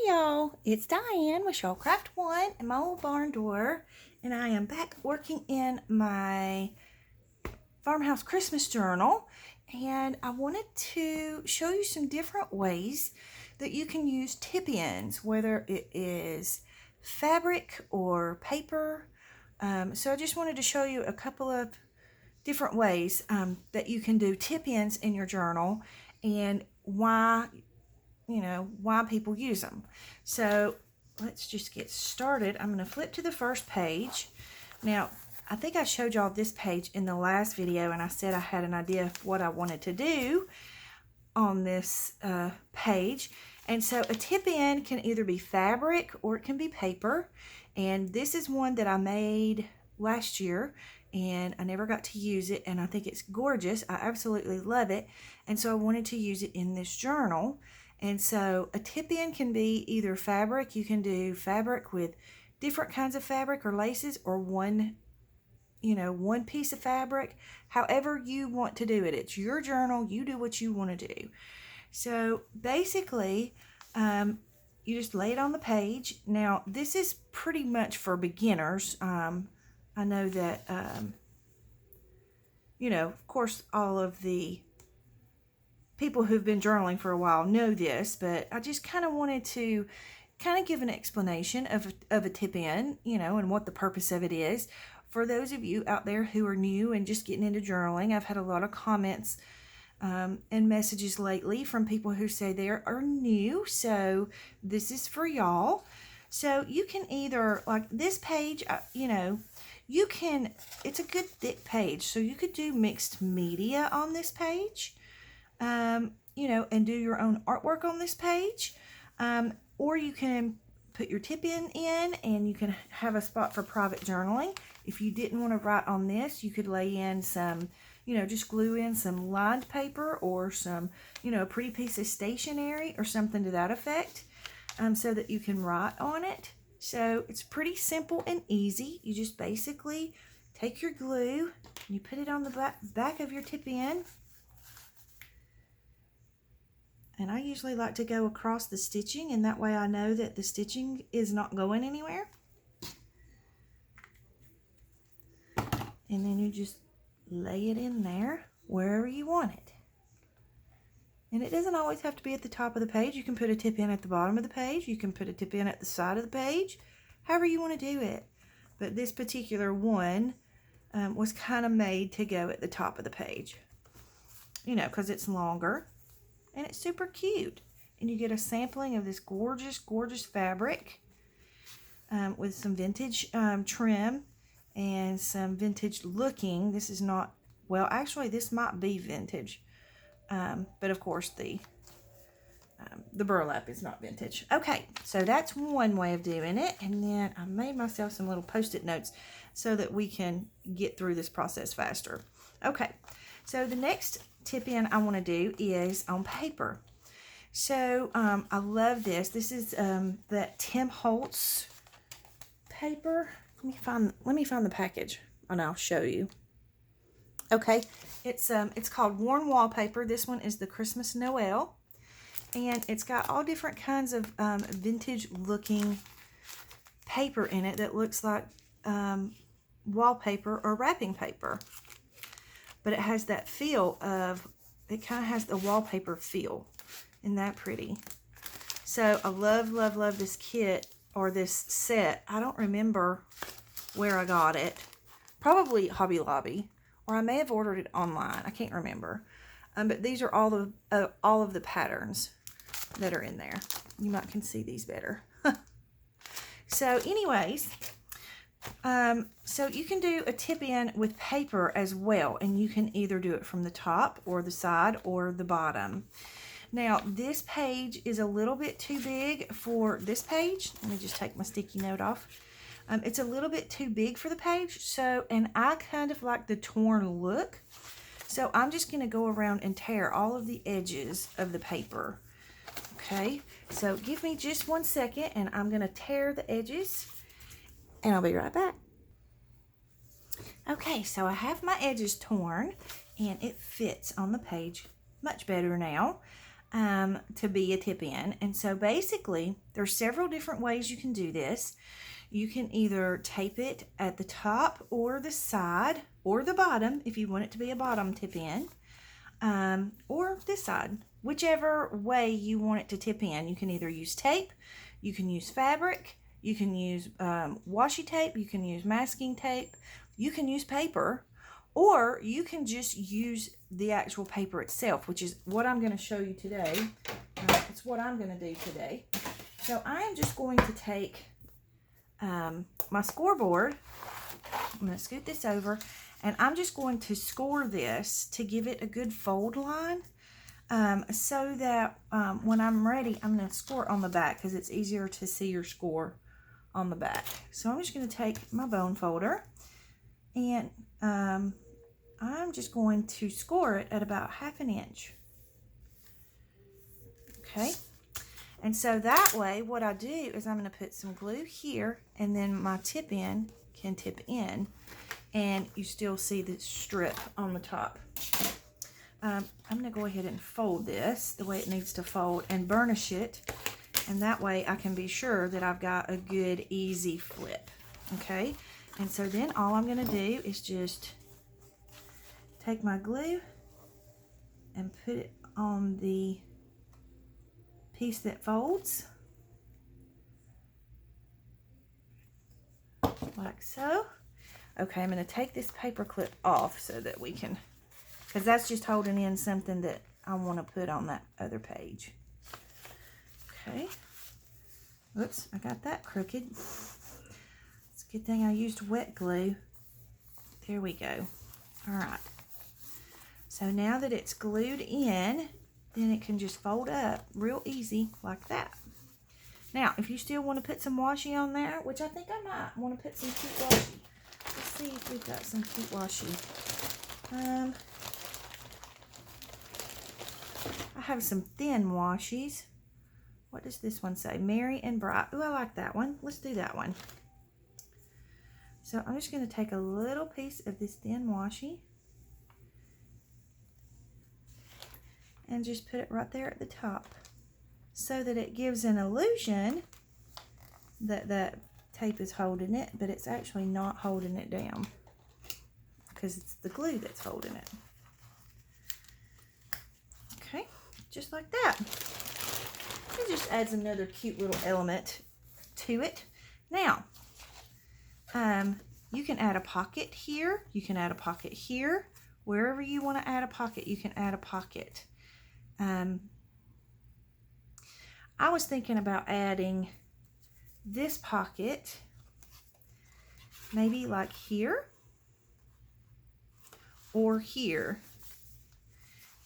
y'all, it's Diane with Shellcraft One and my old barn door, and I am back working in my farmhouse Christmas journal, and I wanted to show you some different ways that you can use tip-ins, whether it is fabric or paper. So I just wanted to show you a couple of different ways that you can do tip-ins in your journal and why people use them. So let's just get started. I'm going to flip to the first page. Now, I think I showed y'all this page in the last video, and I said I had an idea of what I wanted to do on this page. And so a tip-in can either be fabric or it can be paper. And this is one that I made last year, and I never got to use it, and I think it's gorgeous. I absolutely love it, and so I wanted to use it in this journal. And so a tip-in can be either fabric. You can do fabric with different kinds of fabric or laces, or one piece of fabric. However you want to do it. It's your journal. You do what you want to do. So basically, you just lay it on the page. Now, this is pretty much for beginners. I know that, of course, all of the people who've been journaling for a while know this, but I just kind of wanted to give an explanation of a tip-in, and what the purpose of it is. For those of you out there who are new and just getting into journaling, I've had a lot of comments and messages lately from people who say they are new, so this is for y'all. So you can either, like this page, it's a good thick page, so you could do mixed media on this page. And do your own artwork on this page. Or you can put your tip-in and you can have a spot for private journaling. If you didn't want to write on this, you could lay in some, just glue in some lined paper or some, a pretty piece of stationery or something to that effect, so that you can write on it. So it's pretty simple and easy. You just basically take your glue and you put it on the back of your tip-in. And I usually like to go across the stitching, and that way I know that the stitching is not going anywhere. And then you just lay it in there wherever you want it. And it doesn't always have to be at the top of the page. You can put a tip-in at the bottom of the page. You can put a tip-in at the side of the page, however you want to do it. But this particular one was kind of made to go at the top of the page, because it's longer. And it's super cute. And you get a sampling of this gorgeous, gorgeous fabric with some vintage trim and some vintage looking. This is not, well, actually, this might be vintage. But of course, the burlap is not vintage. Okay, so that's one way of doing it. And then I made myself some little Post-it notes so that we can get through this process faster. Okay, so the next tip-in I want to do is on paper. So I love this. This is that Tim Holtz paper. Let me find the package and I'll show you. Okay, it's called Worn Wallpaper. This one is the Christmas Noel, and it's got all different kinds of vintage looking paper in it that looks like wallpaper or wrapping paper. But it has that feel of, it kind of has the wallpaper feel. Isn't that pretty? So I love, love, love this kit or this set. I don't remember where I got it. Probably Hobby Lobby, or I may have ordered it online. I can't remember. But these are all of the patterns that are in there. You might can see these better. So anyways, so you can do a tip-in with paper as well, and you can either do it from the top or the side or the bottom. Now, this page is a little bit too big for this page. Let me just take my sticky note off. It's a little bit too big for the page, and I kind of like the torn look. So I'm just going to go around and tear all of the edges of the paper. Okay, so give me just 1 second, and I'm going to tear the edges. And I'll be right back. Okay, so I have my edges torn, and it fits on the page much better now. to be a tip-in. And so basically, there's several different ways you can do this. You can either tape it at the top or the side or the bottom if you want it to be a bottom tip-in, or this side. Whichever way you want it to tip in. You can either use tape, you can use fabric, you can use washi tape, you can use masking tape, you can use paper, or you can just use the actual paper itself, which is what I'm going to show you today. It's what I'm going to do today. So I am just going to take my scoreboard. I'm going to scoot this over, and I'm just going to score this to give it a good fold line, so that when I'm ready, I'm going to score on the back because it's easier to see your score on the back. So I'm just going to take my bone folder, and I'm just going to score it at about 1/2 inch. Okay. And so that way, what I do is I'm going to put some glue here, and then my tip-in can tip in, and you still see the strip on the top. I'm going to go ahead and fold this the way it needs to fold and burnish it, and that way I can be sure that I've got a good, easy flip. Okay? And so then all I'm going to do is just take my glue and put it on the piece that folds, like so. Okay, I'm going to take this paper clip off so that we can, because that's just holding in something that I want to put on that other page. Okay. Oops, I got that crooked. It's a good thing I used wet glue. There we go. All right. So now that it's glued in, then it can just fold up real easy like that. Now, if you still want to put some washi on there, which I think I might want to put some cute washi. Let's see if we've got some cute washi. I have some thin washies. What does this one say? Merry and Bright. Ooh, I like that one. Let's do that one. So I'm just going to take a little piece of this thin washi and just put it right there at the top so that it gives an illusion that that tape is holding it, but it's actually not holding it down because it's the glue that's holding it. Okay, just like that. It just adds another cute little element to it. Now, you can add a pocket here, you can add a pocket here. Wherever you want to add a pocket, you can add a pocket. I was thinking about adding this pocket maybe like here or here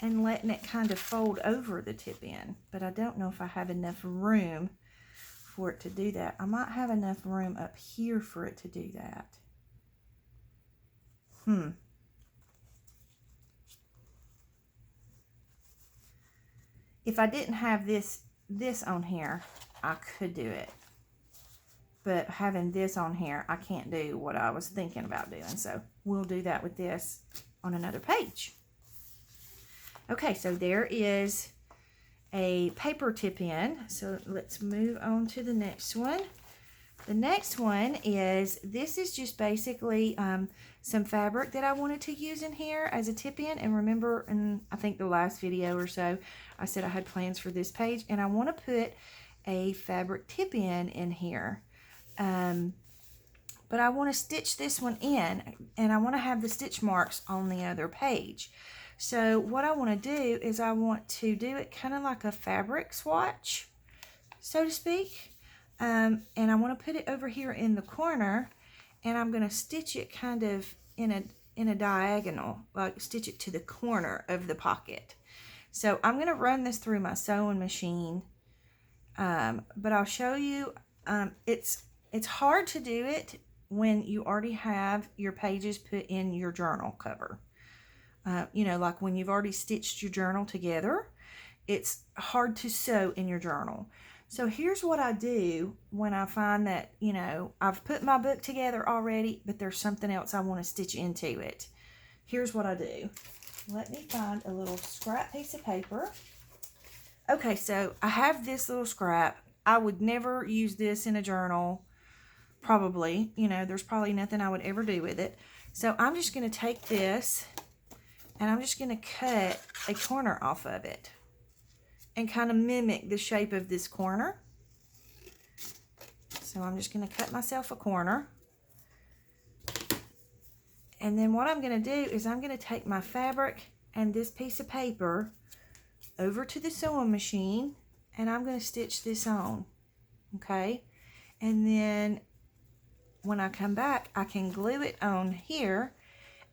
and letting it kind of fold over the tip in, but I don't know if I have enough room for it to do that. I might have enough room up here for it to do that. If I didn't have this on here, I could do it. But having this on here, I can't do what I was thinking about doing. So we'll do that with this on another page. Okay, so there is a paper tip in. So let's move on to the next one. The next one is, this is just basically some fabric that I wanted to use in here as a tip in. And remember, in I think the last video or so, I said I had plans for this page, and I want to put a fabric tip in here. But I want to stitch this one in, and I want to have the stitch marks on the other page. So what I want to do is I want to do it kind of like a fabric swatch, so to speak. And I want to put it over here in the corner, and I'm going to stitch it kind of in a diagonal, like stitch it to the corner of the pocket. So I'm going to run this through my sewing machine, but I'll show you. It's hard to do it when you already have your pages put in your journal cover. You know, like when you've already stitched your journal together, it's hard to sew in your journal. So here's what I do when I find that, you know, I've put my book together already, but there's something else I want to stitch into it. Here's what I do. Let me find a little scrap piece of paper. Okay, so I have this little scrap. I would never use this in a journal, probably. You know, there's probably nothing I would ever do with it. So I'm just going to take this and I'm just going to cut a corner off of it and kind of mimic the shape of this corner. So I'm just going to cut myself a corner. And then what I'm going to do is I'm going to take my fabric and this piece of paper over to the sewing machine and I'm going to stitch this on. Okay? And then when I come back, I can glue it on here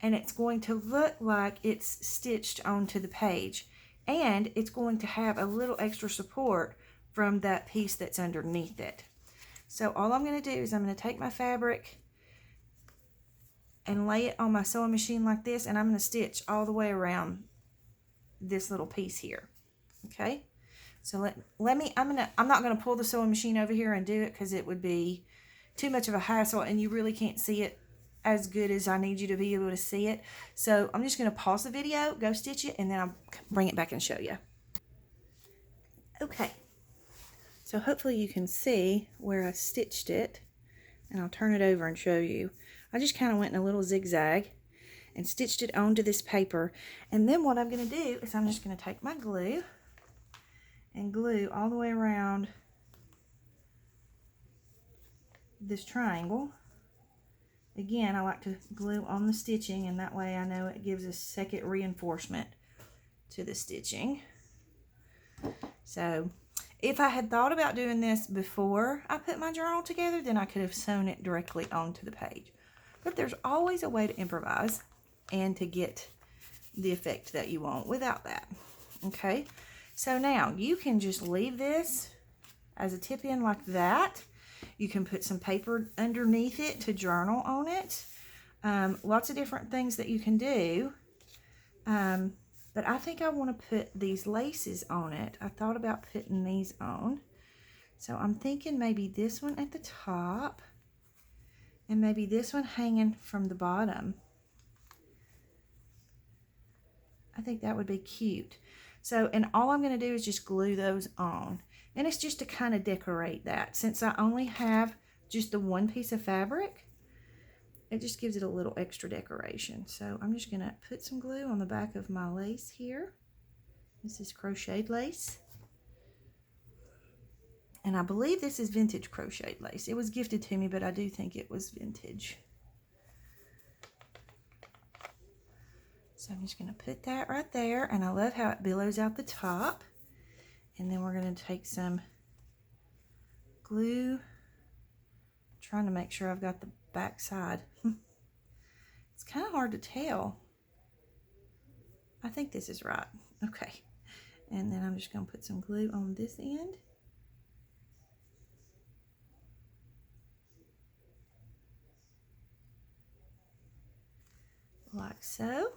and it's going to look like it's stitched onto the page. And it's going to have a little extra support from that piece that's underneath it. So all I'm going to do is I'm going to take my fabric and lay it on my sewing machine like this, and I'm going to stitch all the way around this little piece here. Okay? So I'm not going to pull the sewing machine over here and do it because it would be too much of a hassle and you really can't see it as good as I need you to be able to see it. So I'm just going to pause the video, go stitch it, and then I'll bring it back and show you. Okay. So hopefully you can see where I stitched it, and I'll turn it over and show you. I just kind of went in a little zigzag and stitched it onto this paper. And then what I'm going to do is I'm just going to take my glue and glue all the way around this triangle. Again, I like to glue on the stitching, and that way I know it gives a second reinforcement to the stitching. So if I had thought about doing this before I put my journal together, then I could have sewn it directly onto the page. But there's always a way to improvise and to get the effect that you want without that. Okay, so now you can just leave this as a tip in like that. You can put some paper underneath it to journal on it. Lots of different things that you can do. But I think I want to put these laces on it. I thought about putting these on. So I'm thinking maybe this one at the top and maybe this one hanging from the bottom. I think that would be cute. So, and all I'm going to do is just glue those on. And it's just to kind of decorate that. Since I only have just the one piece of fabric, it just gives it a little extra decoration. So I'm just going to put some glue on the back of my lace here. This is crocheted lace. And I believe this is vintage crocheted lace. It was gifted to me, but I do think it was vintage. So I'm just going to put that right there. And I love how it billows out the top. And then we're going to take some glue. I'm trying to make sure I've got the back side. It's kind of hard to tell. I think this is right. Okay. And then I'm just going to put some glue on this end. Like so.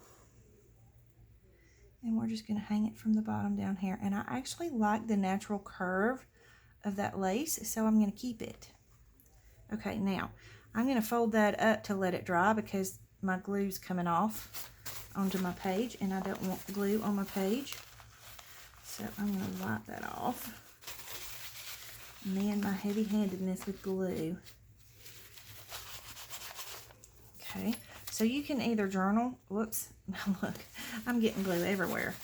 And we're just going to hang it from the bottom down here. And I actually like the natural curve of that lace, so I'm going to keep it. Okay, now I'm going to fold that up to let it dry because my glue's coming off onto my page and I don't want glue on my page. So I'm going to wipe that off. Man, my heavy-handedness with glue. Okay, so you can either journal, whoops, look, I'm getting glue everywhere.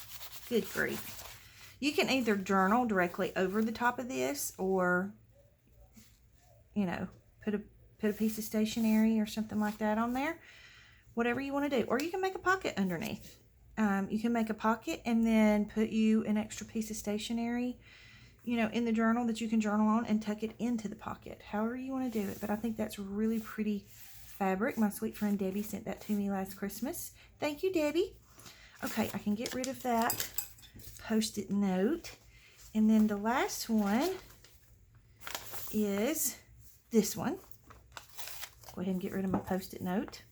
Good grief. You can either journal directly over the top of this or, you know, put a piece of stationery or something like that on there. Whatever you want to do. Or you can make a pocket underneath. You can make a pocket and then put you an extra piece of stationery, you know, in the journal that you can journal on and tuck it into the pocket. However you want to do it. But I think that's really pretty fabric. My sweet friend Debbie sent that to me last Christmas. Thank you, Debbie. Okay, I can get rid of that Post-it note. And then the last one is this one. Go ahead and get rid of my Post-it note.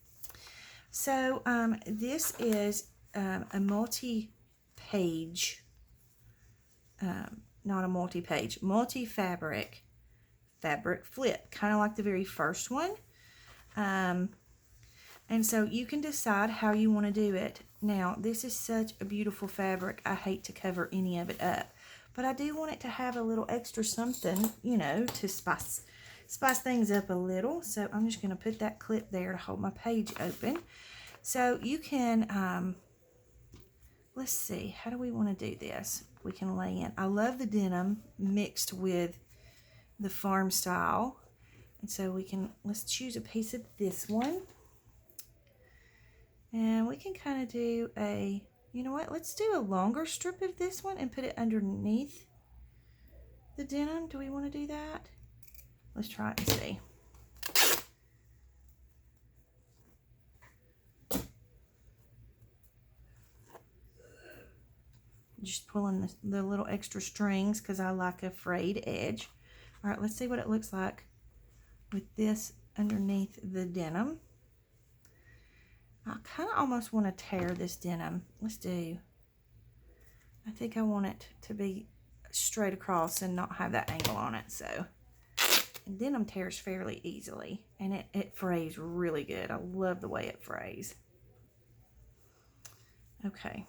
So this is a multi-page, not a multi-page, multi-fabric fabric flip, kind of like the very first one. And so you can decide how you want to do it. Now, this is such a beautiful fabric. I hate to cover any of it up. but I do want it to have a little extra something, you know, to spice things up a little. So I'm just going to put that clip there to hold my page open. So you can, let's see, how do we want to do this? We can lay in. I love the denim mixed with the farm style. And so we can, let's choose a piece of this one. And we can kind of do a, you know what, let's do a longer strip of this one and put it underneath the denim. Do we want to do that? Let's try it and see. Just pulling the little extra strings because I like a frayed edge. All right, let's see what it looks like with this underneath the denim. I kind of almost want to tear this denim. Let's do, I think I want it to be straight across and not have that angle on it. So, and denim tears fairly easily, and it frays really good. I love the way it frays. Okay.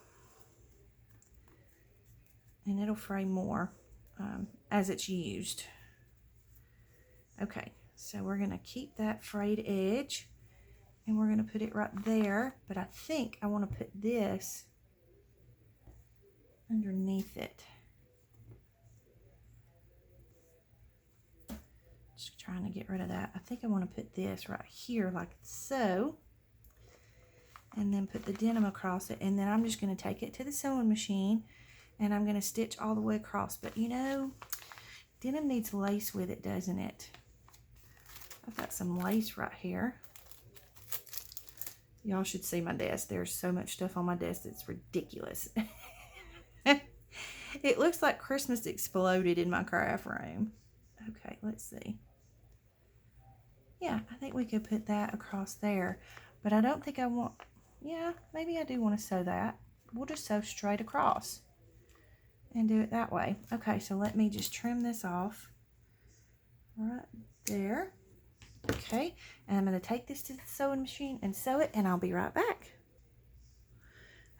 And it'll fray more as it's used. Okay, so we're going to keep that frayed edge and we're going to put it right there, but I think I want to put this underneath it. Just trying to get rid of that. I think I want to put this right here like so, and then put the denim across it, and then I'm just going to take it to the sewing machine and I'm going to stitch all the way across. But you know, denim needs lace with it, doesn't it? I've got some lace right here. Y'all should see my desk. There's so much stuff on my desk that's ridiculous. It looks like Christmas exploded in my craft room. Okay, let's see. Yeah, I think we could put that across there. But I don't think I want... Yeah, maybe I do want to sew that. We'll just sew straight across and do it that way. Okay, so let me just trim this off right there. Okay, and I'm going to take this to the sewing machine and sew it, and I'll be right back.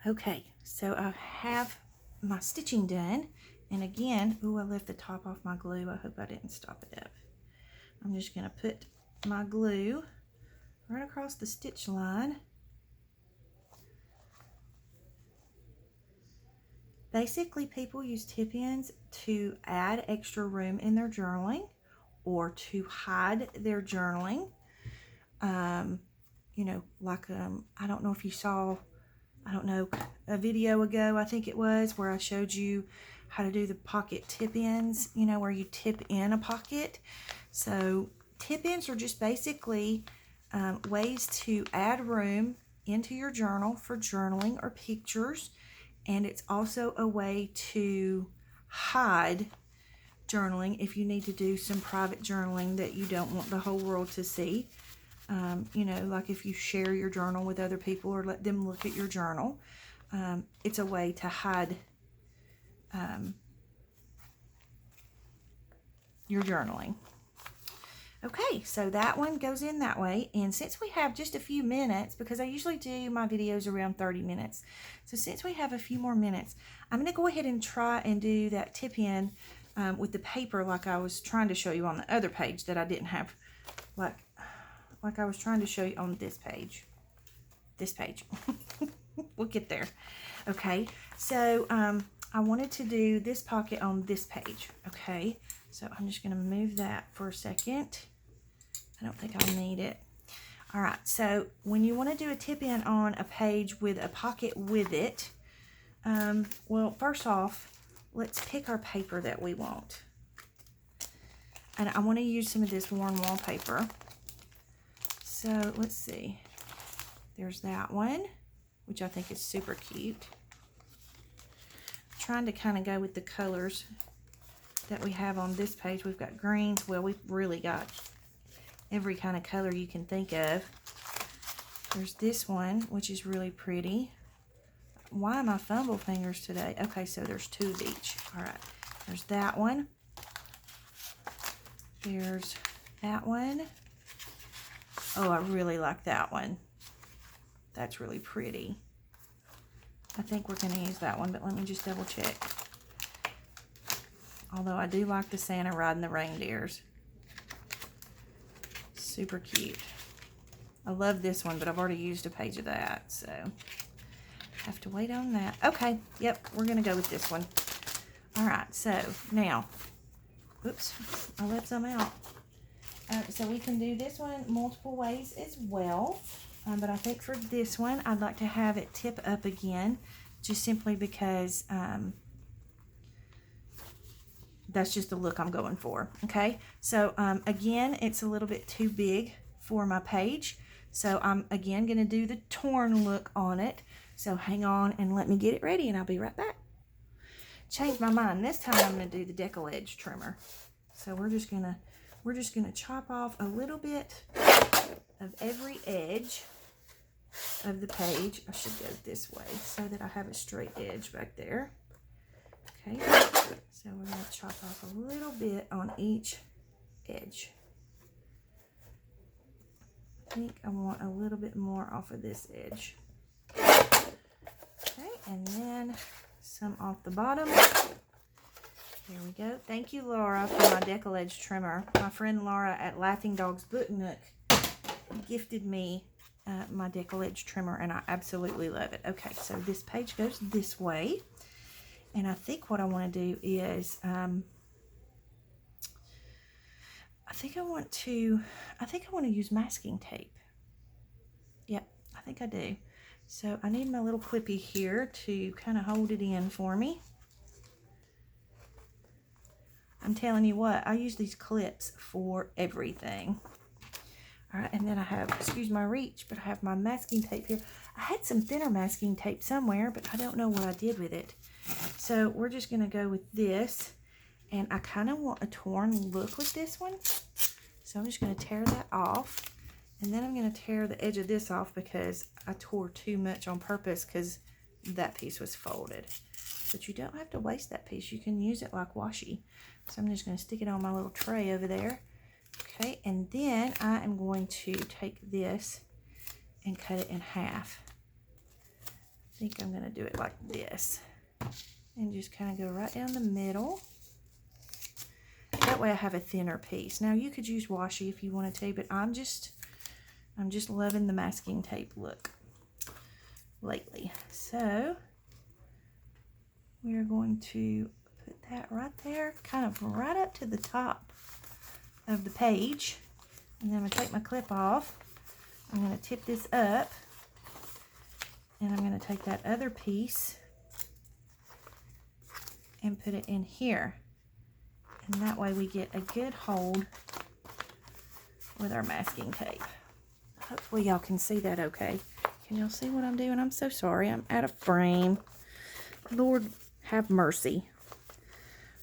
Okay, so I have my stitching done, and again, ooh, I left the top off my glue. I hope I didn't stop it up. I'm just going to put my glue right across the stitch line. Basically, people use tip-ins to add extra room in their journaling or to hide their journaling. You know, like, I don't know if you saw, I don't know, a video ago, I think it was, where I showed you how to do the pocket tip-ins, you know, where you tip in a pocket. So tip-ins are just basically ways to add room into your journal for journaling or pictures. And it's also a way to hide journaling if you need to do some private journaling that you don't want the whole world to see. You know, like if you share your journal with other people or let them look at your journal. It's a way to hide your journaling. Okay, so that one goes in that way, and since we have just a few minutes, because I usually do my videos around 30 minutes, so since we have a few more minutes, I'm going to go ahead and try and do that tip-in with the paper like I was trying to show you on the other page that I didn't have, like I was trying to show you on this page. We'll get there. Okay, so I wanted to do this pocket on this page, okay? So I'm just going to move that for a second. I don't think I'll need it. All right, so when you want to do a tip-in on a page with a pocket with it, well, first off, let's pick our paper that we want. And I want to use some of this worn wallpaper. So let's see. There's that one, which I think is super cute. I'm trying to kind of go with the colors that we have on this page. We've got greens. Well, we've really got every kind of color you can think of. There's this one, which is really pretty. Why am I fumble fingers today? Okay, so there's two of each. All right, there's that one. There's that one. Oh, I really like that one. That's really pretty. I think we're going to use that one, but let me just double check. Although I do like the Santa riding the reindeers. Super cute. I love this one, but I've already used a page of that, so have to wait on that. Okay, yep, we're gonna go with this one. All right, so now, oops, I left some out. So we can do this one multiple ways as well, but I think for this one, I'd like to have it tip up again, just simply because that's just the look I'm going for, okay? So again, it's a little bit too big for my page, so I'm again gonna do the torn look on it. So hang on and let me get it ready and I'll be right back. Changed my mind. This time I'm gonna do the decal edge trimmer. So we're just gonna chop off a little bit of every edge of the page. I should go this way so that I have a straight edge back there. Okay, so we're gonna chop off a little bit on each edge. I think I want a little bit more off of this edge. Okay, and then some off the bottom. There we go. Thank you, Laura, for my decal edge trimmer. My friend Laura at Laughing Dogs Book Nook gifted me my decal edge trimmer, and I absolutely love it. Okay, so this page goes this way, and I think what I want to do is I think I want to use masking tape. Yep, I think I do. So I need my little clippy here to kind of hold it in for me. I'm telling you what, I use these clips for everything. All right, and then I have, excuse my reach, but I have my masking tape here. I had some thinner masking tape somewhere, but I don't know what I did with it. So we're just gonna go with this, and I kind of want a torn look with this one. So I'm just gonna tear that off, and then I'm gonna tear the edge of this off because I tore too much on purpose because that piece was folded. But you don't have to waste that piece. You can use it like washi. So I'm just going to stick it on my little tray over there. Okay, and then I am going to take this and cut it in half. I think I'm going to do it like this. And just kind of go right down the middle. That way I have a thinner piece. Now you could use washi if you wanted to, but I'm just loving the masking tape look lately. So we're going to put that right there, kind of right up to the top of the page. And then I'm going to take my clip off. I'm going to tip this up. And I'm going to take that other piece and put it in here. And that way we get a good hold with our masking tape. Hopefully y'all can see that okay. Can y'all see what I'm doing? I'm so sorry. I'm out of frame. Lord have mercy.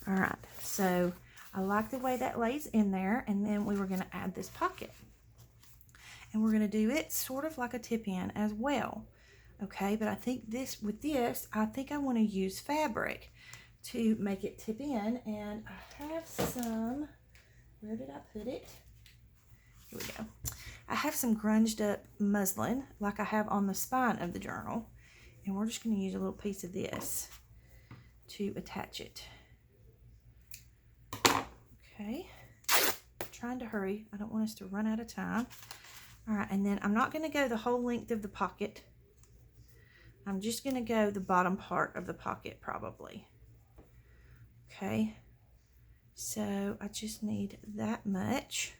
All right, so I like the way that lays in there, and then we were going to add this pocket. And we're going to do it sort of like a tip-in as well. Okay, but I think I think I want to use fabric to make it tip in, and I have some, where did I put it? Here we go. I have some grunged up muslin like I have on the spine of the journal, and we're just going to use a little piece of this to attach it. Okay, trying to hurry. I don't want us to run out of time. All right, and then I'm not going to go the whole length of the pocket. I'm just going to go the bottom part of the pocket probably. Okay, so I just need that much.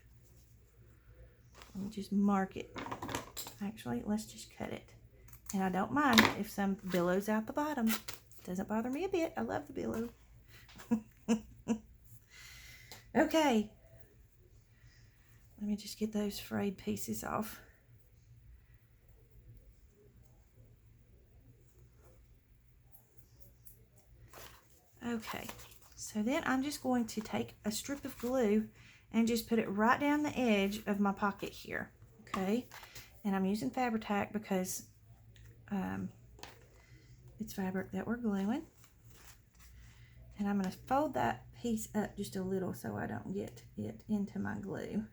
Let me just mark it. Actually, let's just cut it. And I don't mind if some billows out the bottom. Doesn't bother me a bit. I love the billow. Okay, let me just get those frayed pieces off. Okay, so then I'm just going to take a strip of glue and just put it right down the edge of my pocket here. Okay, and I'm using Fabri-Tac because it's fabric that we're gluing. And I'm going to fold that piece up just a little so I don't get it into my glue.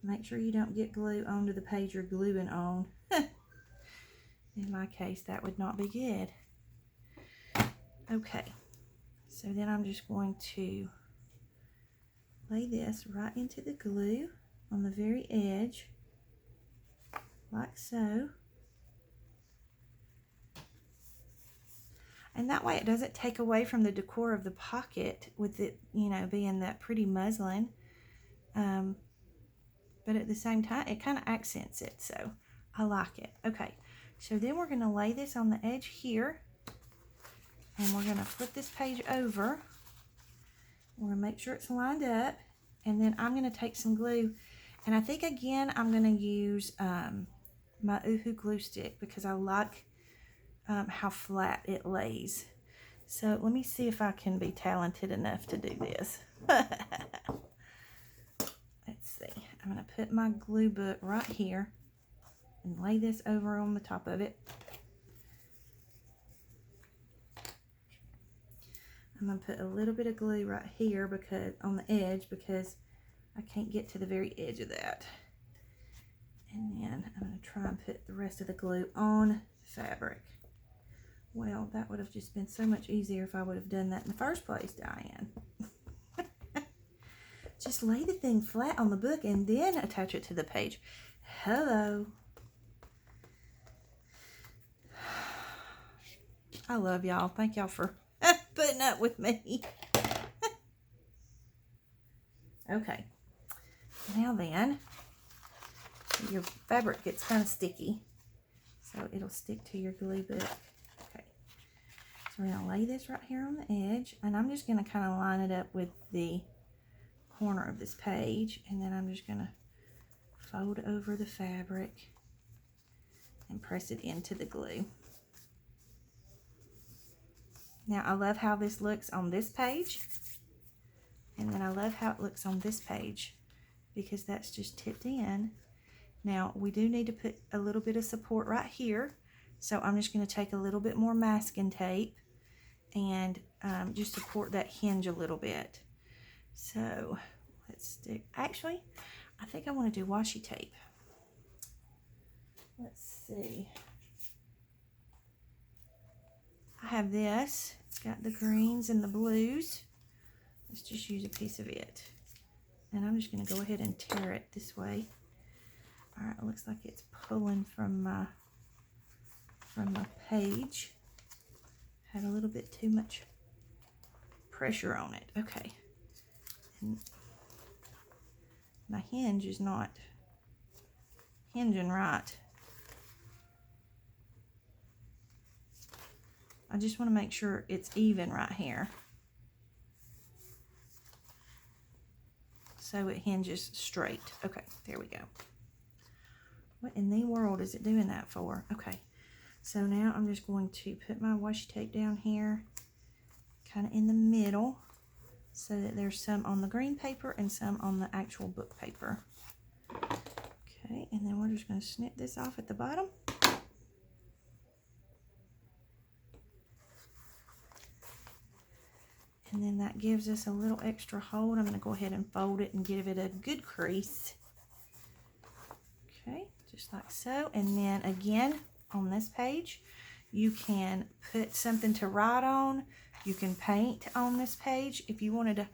Make sure you don't get glue onto the page you're gluing on. In my case, that would not be good. Okay, So then I'm just going to lay this right into the glue on the very edge, like so. And that way it doesn't take away from the decor of the pocket with it, you know, being that pretty muslin. But at the same time, it kind of accents it, so I like it. Okay, so then we're going to lay this on the edge here, and we're going to flip this page over. We're going to make sure it's lined up, and then I'm going to take some glue, and I think again I'm going to use my Uhu glue stick because I like how flat it lays. So let me see if I can be talented enough to do this. Let's see. I'm going to put my glue book right here and lay this over on the top of it. I'm going to put a little bit of glue right here because on the edge because I can't get to the very edge of that. And then I'm going to try and put the rest of the glue on fabric. Well, that would have just been so much easier if I would have done that in the first place, Diane. Just lay the thing flat on the book and then attach it to the page. Hello. I love y'all. Thank y'all for putting up with me. Okay. Now then, your fabric gets kind of sticky, so it'll stick to your glue book. Okay. So we're going to lay this right here on the edge, and I'm just going to kind of line it up with the corner of this page, and then I'm just going to fold over the fabric and press it into the glue. Now I love how this looks on this page, and then I love how it looks on this page because that's just tipped in. Now we do need to put a little bit of support right here, so I'm just going to take a little bit more masking tape and just support that hinge a little bit. So let's stick, actually I think I want to do washi tape. Let's see, I have this, it's got the greens and the blues. Let's just use a piece of it, and I'm just going to go ahead and tear it this way. All right, it looks like it's pulling from my page. Had a little bit too much pressure on it. Okay. And my hinge is not hinging right. I just want to make sure it's even right here, so it hinges straight. Okay, there we go. What in the world is it doing that for? Okay, so now I'm just going to put my washi tape down here, kind of in the middle, so that there's some on the green paper and some on the actual book paper. Okay, and then we're just going to snip this off at the bottom. And then that gives us a little extra hold. I'm going to go ahead and fold it and give it a good crease. Okay, just like so. And then again, on this page, you can put something to write on. You can paint on this page. If you wanted to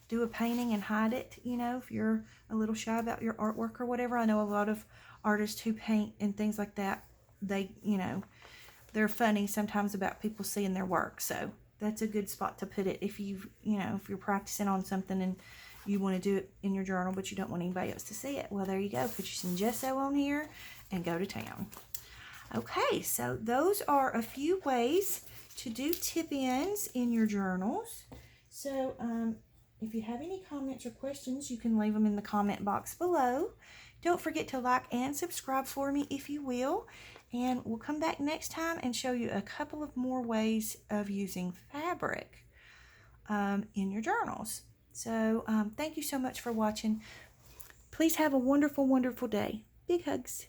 do a painting and hide it, you know, if you're a little shy about your artwork or whatever. I know a lot of artists who paint and things like that, they, you know, they're funny sometimes about people seeing their work. So that's a good spot to put it if you know, if you're practicing on something and you want to do it in your journal, but you don't want anybody else to see it. Well, there you go. Put you some gesso on here and go to town. Okay, so those are a few ways to do tip-ins in your journals. So if you have any comments or questions, you can leave them in the comment box below. Don't forget to like and subscribe for me if you will. And we'll come back next time and show you a couple of more ways of using fabric in your journals. So thank you so much for watching. Please have a wonderful, wonderful day. Big hugs.